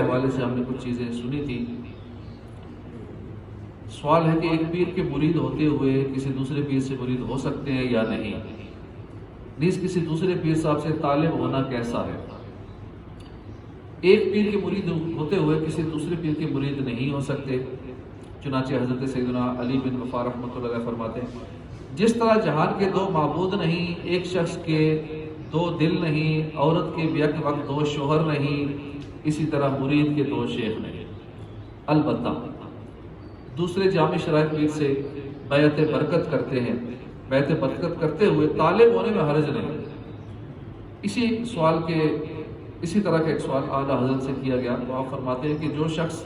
حوالے سے ہم نے کچھ چیزیں سنی تھی۔ سوال ہے کہ ایک پیر کے مرید ہوتے ہوئے کسی دوسرے پیر سے مرید ہو سکتے ہیں یا نہیں، نیز کسی دوسرے پیر صاحب سے طالب ہونا کیسا ہے؟ ایک پیر کے مرید ہوتے ہوئے کسی دوسرے پیر کے مرید نہیں ہو سکتے۔ چنانچہ حضرت سیدنا علی بن وفا رحمۃ اللہ علیہ فرماتے ہیں، جس طرح جہان کے دو معبود نہیں، ایک شخص کے دو دل نہیں، عورت کے بیک وقت دو شوہر نہیں، اسی طرح مرید کے دو شیخ نہیں۔ البتہ دوسرے جامع شرائط پیر سے بیعت برکت کرتے ہیں، بیعت برکت کرتے ہوئے طالب ہونے میں حرج نہیں۔ اسی طرح کا ایک سوال اعلیٰ حضرت سے کیا گیا تو آپ فرماتے ہیں کہ جو شخص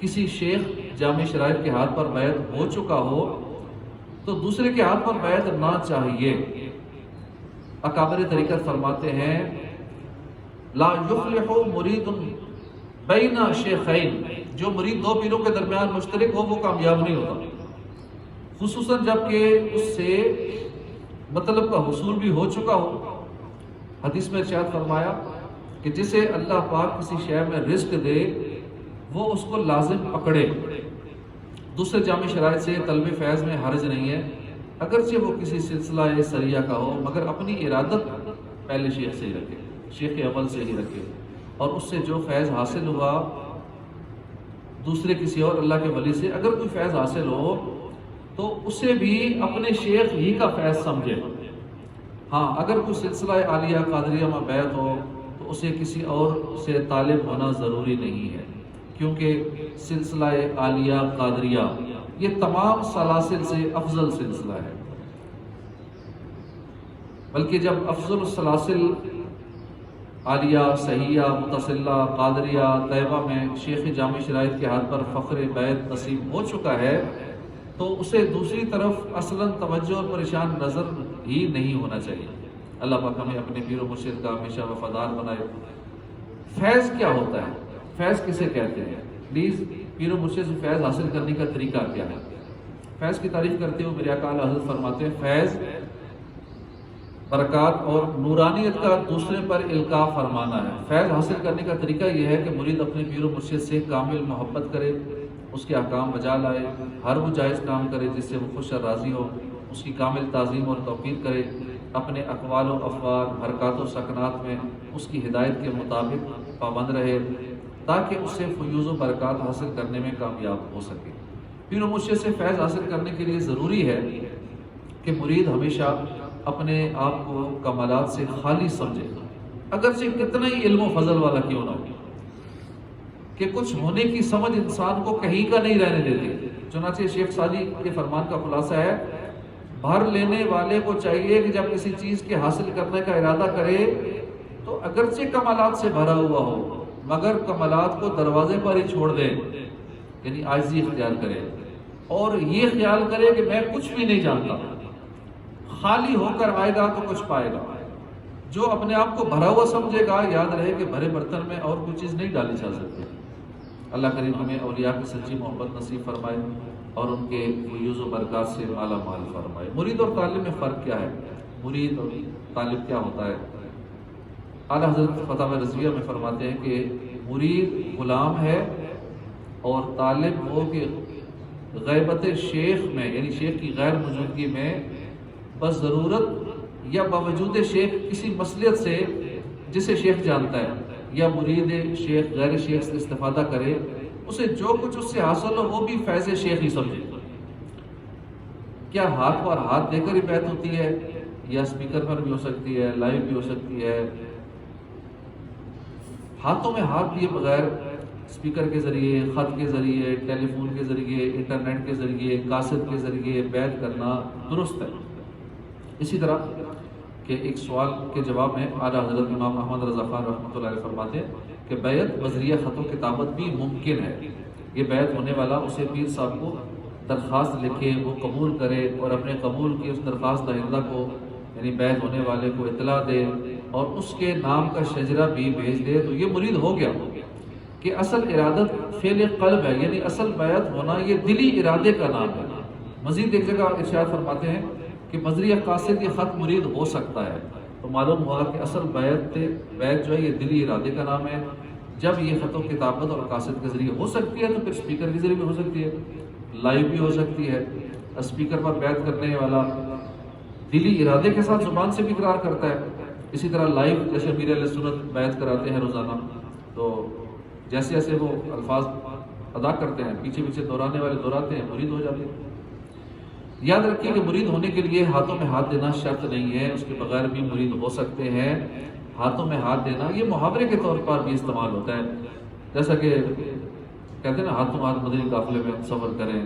کسی شیخ جامع شرائط کے ہاتھ پر بیعت ہو چکا ہو تو دوسرے کے ہاتھ پر بیعت نہ چاہیے۔ اکابر طریقت فرماتے ہیں، لا یفلح مرید بین شیخین، جو مرید دو پیروں کے درمیان مشترک ہو وہ کامیاب نہیں ہوتا، خصوصاً جب کہ اس سے مطلب کا حصول بھی ہو چکا ہو۔ حدیث میں ارشاد فرمایا کہ جسے اللہ پاک کسی شے میں رزق دے وہ اس کو لازم پکڑے۔ دوسرے جامع شرائط سے طلب فیض میں حرج نہیں ہے، اگرچہ وہ کسی سلسلہ سریہ کا ہو، مگر اپنی ارادت پہلے شیخ سے ہی رکھے، شیخ اول سے ہی رکھے، اور اس سے جو فیض حاصل ہوا دوسرے کسی اور اللہ کے ولی سے اگر کوئی فیض حاصل ہو تو اسے بھی اپنے شیخ ہی کا فیض سمجھے۔ ہاں، اگر کوئی سلسلہ عالیہ قادریہ میں بیعت ہو تو اسے کسی اور سے طالب ہونا ضروری نہیں ہے، کیونکہ سلسلہ عالیہ قادریہ یہ تمام سلاسل سے افضل سلسلہ ہے، بلکہ جب افضل السلاسل عالیہ، صحیحہ، متصلہ، قادریہ، طیبہ میں شیخ جامع شرائط کے ہاتھ پر فخر بیعت نصیب ہو چکا ہے تو اسے دوسری طرف اصلاً توجہ اور پریشان نظر ہی نہیں ہونا چاہیے۔ اللہ پاک ہمیں اپنے پیر و مرشد کا ہمیشہ وفادار بنائے۔ فیض کیا ہوتا ہے؟ فیض کسے کہتے ہیں؟ پلیز پیر و مرشد سے فیض حاصل کرنے کا طریقہ کیا ہے؟ فیض کی تعریف کرتے ہوئے میرے آقا اعلیٰ حضرت فرماتے ہیں، فیض برکات اور نورانیت کا دوسرے پر القاء فرمانا ہے۔ فیض حاصل کرنے کا طریقہ یہ ہے کہ مرید اپنے پیر و مرشد سے کامل محبت کرے، اس کے احکام بجا لائے، ہر وہ جائز کام کرے جس سے وہ خوش اور راضی ہو، اس کی کامل تعظیم اور توقیر کرے، اپنے اقوال و افعال، حرکات و سکنات میں اس کی ہدایت کے مطابق پابند رہے تاکہ اس سے فیوز و برکات حاصل کرنے میں کامیاب ہو سکے۔ پیر و مرشد سے فیض حاصل کرنے کے لیے ضروری ہے کہ مرید ہمیشہ اپنے آپ کو کمالات سے خالی سمجھے، اگرچہ کتنا ہی علم و فضل والا کیوں نہ ہو، کہ کچھ ہونے کی سمجھ انسان کو کہیں کا نہیں رہنے دیتی۔ چنانچہ شیخ سعدی کے فرمان کا خلاصہ ہے، بھر لینے والے کو چاہیے کہ جب کسی چیز کے حاصل کرنے کا ارادہ کرے تو اگرچہ کمالات سے بھرا ہوا ہو مگر کمالات کو دروازے پر ہی چھوڑ دے، یعنی عاجزی اختیار کرے اور یہ خیال کرے کہ میں کچھ بھی نہیں جانتا۔ خالی ہو کر آئے گا تو کچھ پائے گا۔ جو اپنے آپ کو بھرا ہوا سمجھے گا، یاد رہے کہ بھرے برتن میں اور کوئی چیز نہیں ڈالی جا سکتی۔ اللہ کریم ہمیں اولیاء کی سچی محبت نصیب فرمائے اور ان کے فیوز و برکات سے مالا مال فرمائے۔ مرید اور طالب میں فرق کیا ہے؟ مرید اور طالب کیا ہوتا ہے؟ اعلیٰ حضرت فتاوی رضویہ میں فرماتے ہیں کہ مرید غلام ہے اور طالب وہ کہ غیبت شیخ میں، یعنی شیخ کی غیر موجودگی میں بس ضرورت یا باوجود شیخ کسی مصلحت سے جسے شیخ جانتا ہے یا مرید شیخ غیر شیخ سے استفادہ کرے، اسے جو کچھ اس سے حاصل ہو وہ بھی فیض شیخ ہی سمجھے۔ کیا ہاتھ پر ہاتھ دے کر ہی بیعت ہوتی ہے یا اسپیکر پر بھی ہو سکتی ہے، لائیو بھی ہو سکتی ہے؟ ہاتھوں میں ہاتھ دیے بغیر اسپیکر کے ذریعے، خط کے ذریعے، ٹیلی فون کے ذریعے، انٹرنیٹ کے ذریعے، کاسٹ کے ذریعے بیعت کرنا درست ہے۔ اسی طرح کہ ایک سوال کے جواب میں اعلیٰ حضرت امام احمد رضا خان رحمۃ اللہ علیہ فرماتے ہیں کہ بیعت بذریعہ خط و کتابت بھی ممکن ہے۔ یہ بیعت ہونے والا اسے پیر صاحب کو درخواست لکھے، وہ قبول کرے اور اپنے قبول کی اس درخواست دہندہ کو یعنی بیعت ہونے والے کو اطلاع دے اور اس کے نام کا شجرہ بھی بھیج دے تو یہ مرید ہو گیا۔ کہ اصل ارادت فعل قلب ہے، یعنی اصل بیعت ہونا یہ دلی ارادے کا نام ہے۔ مزید ایک جگہ ارشاد فرماتے ہیں کہ بذریعہ قاصد یہ خط مرید ہو سکتا ہے، تو معلوم ہوا کہ اصل بیعت جو ہے یہ دلی ارادے کا نام ہے۔ جب یہ خط و کتابت اور قاصد کے ذریعے ہو سکتی ہے تو پھر اسپیکر کے ذریعے بھی ہو سکتی ہے، لائیو بھی ہو سکتی ہے۔ اسپیکر پر بیعت کرنے والا دلی ارادے کے ساتھ زبان سے بھی اقرار کرتا ہے، اسی طرح لائیو جیسے امیر علیہ سنت بیعت کراتے ہیں روزانہ، تو جیسے جیسے وہ الفاظ ادا کرتے ہیں پیچھے پیچھے دہرانے والے دہراتے ہیں، مرید ہو جاتے ہیں۔ یاد رکھیے کہ مرید ہونے کے لیے ہاتھوں میں ہاتھ دینا شرط نہیں ہے، اس کے بغیر بھی مرید ہو سکتے ہیں۔ ہاتھوں میں ہاتھ دینا یہ محاورے کے طور پر بھی استعمال ہوتا ہے، جیسا کہ کہتے ہیں نا ہاتھوں ہاتھ مدنی قافلے میں سفر کریں،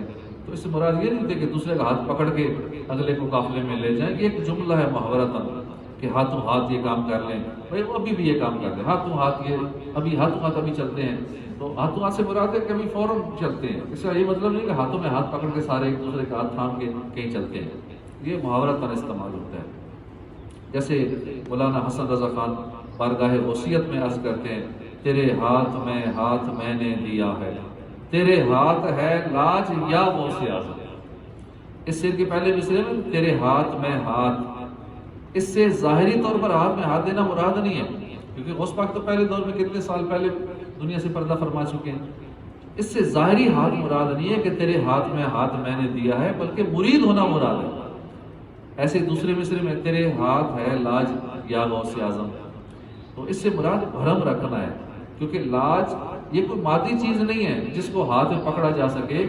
تو اس سے مراد یہ نہیں تھے کہ دوسرے کا ہاتھ پکڑ کے اگلے کو قافلے میں لے جائیں، یہ ایک جملہ ہے محاورتاً کہ ہاتھوں ہاتھ یہ کام کر لیں، بھائی وہ ابھی بھی یہ کام کرتے ہیں، ہاتھوں ہاتھ یہ ابھی ہاتھوں ہاتھ ابھی چلتے ہیں، تو ہاتھوں ہاتھ سے مراد ہے کہ ابھی فوراً چلتے ہیں، اس کا یہ مطلب نہیں کہ ہاتھوں میں ہاتھ پکڑ کے سارے ایک دوسرے کا ہاتھ تھام کے کہیں چلتے ہیں، یہ محاورتاً استعمال ہوتا ہے۔ جیسے مولانا حسن رضا خان بارگاہ غوثیت میں عرض کرتے ہیں، تیرے ہاتھ میں نے دیا ہے، تیرے ہاتھ ہے لاج یا غوث اعظم۔ اس شعر کے پہلے مصرے میں تیرے ہاتھ میں ہاتھ، اس سے ظاہری طور پر ہاتھ میں ہاتھ دینا مراد نہیں ہے، کیونکہ غوث پاک تو پہلے دور میں کتنے سال پہلے دنیا سے پردہ فرما چکے ہیں۔ اس سے ظاہری ہاتھ مراد نہیں ہے کہ تیرے ہاتھ میں نے دیا ہے، بلکہ مرید ہونا مراد ہے۔ ایسے دوسرے مصرے میں تیرے ہاتھ ہے لاج یا غوث اعظم، تو اس سے مراد بھرم رکھنا ہے، کیونکہ لاج یہ کوئی مادی چیز نہیں ہے جس کو ہاتھ میں پکڑا جا سکے،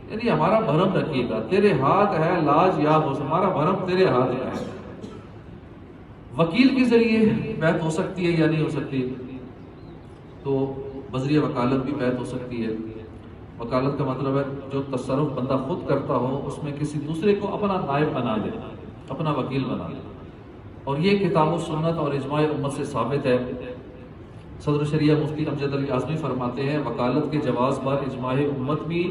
یعنی ہمارا بھرم رکھیے گا، تیرے ہاتھ ہے لاج یا غوث، ہمارا بھرم تیرے ہاتھ میں ہے۔ وکیل کے ذریعے بیعت ہو سکتی ہے یا نہیں ہو سکتی؟ تو بذریعہ وکالت بھی بیعت ہو سکتی ہے۔ وکالت کا مطلب ہے جو تصرف بندہ خود کرتا ہو اس میں کسی دوسرے کو اپنا نائب بنا لے، اپنا وکیل بنا لے، اور یہ کتاب و سنت اور اجماع امت سے ثابت ہے۔ صدر شریعہ مفتی امجد علی اعظمی فرماتے ہیں وکالت کے جواز پر اجماع امت بھی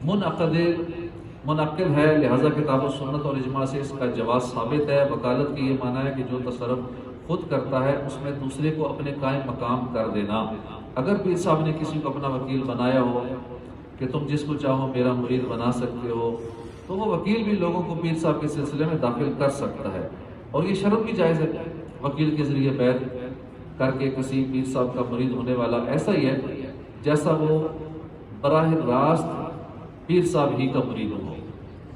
منعقد ہے، لہذا کتاب و سنت اور اجماع سے اس کا جواز ثابت ہے۔ وکالت کی یہ معنی ہے کہ جو تصرف خود کرتا ہے اس میں دوسرے کو اپنے قائم مقام کر دینا۔ اگر پیر صاحب نے کسی کو اپنا وکیل بنایا ہو کہ تم جس کو چاہو میرا مرید بنا سکتے ہو، تو وہ وکیل بھی لوگوں کو پیر صاحب کے سلسلے میں داخل کر سکتا ہے، اور یہ شرط بھی جائز ہے۔ وکیل کے ذریعے بیعت کر کے کسی پیر صاحب کا مرید ہونے والا ایسا ہی ہے جیسا وہ براہ راست پیر صاحب ہی کا مرید ہو۔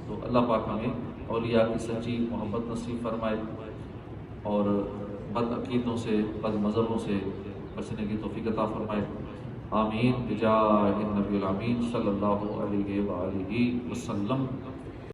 تو اللہ پاک ہمیں اولیاء کی سچی محبت نصیب فرمائے اور بد عقیدوں سے بد مذہبوں سے بچنے کی توفیق عطا فرمائے، آمین بجاہ النبی الامین صلی اللہ علیہ وآلہ وسلم۔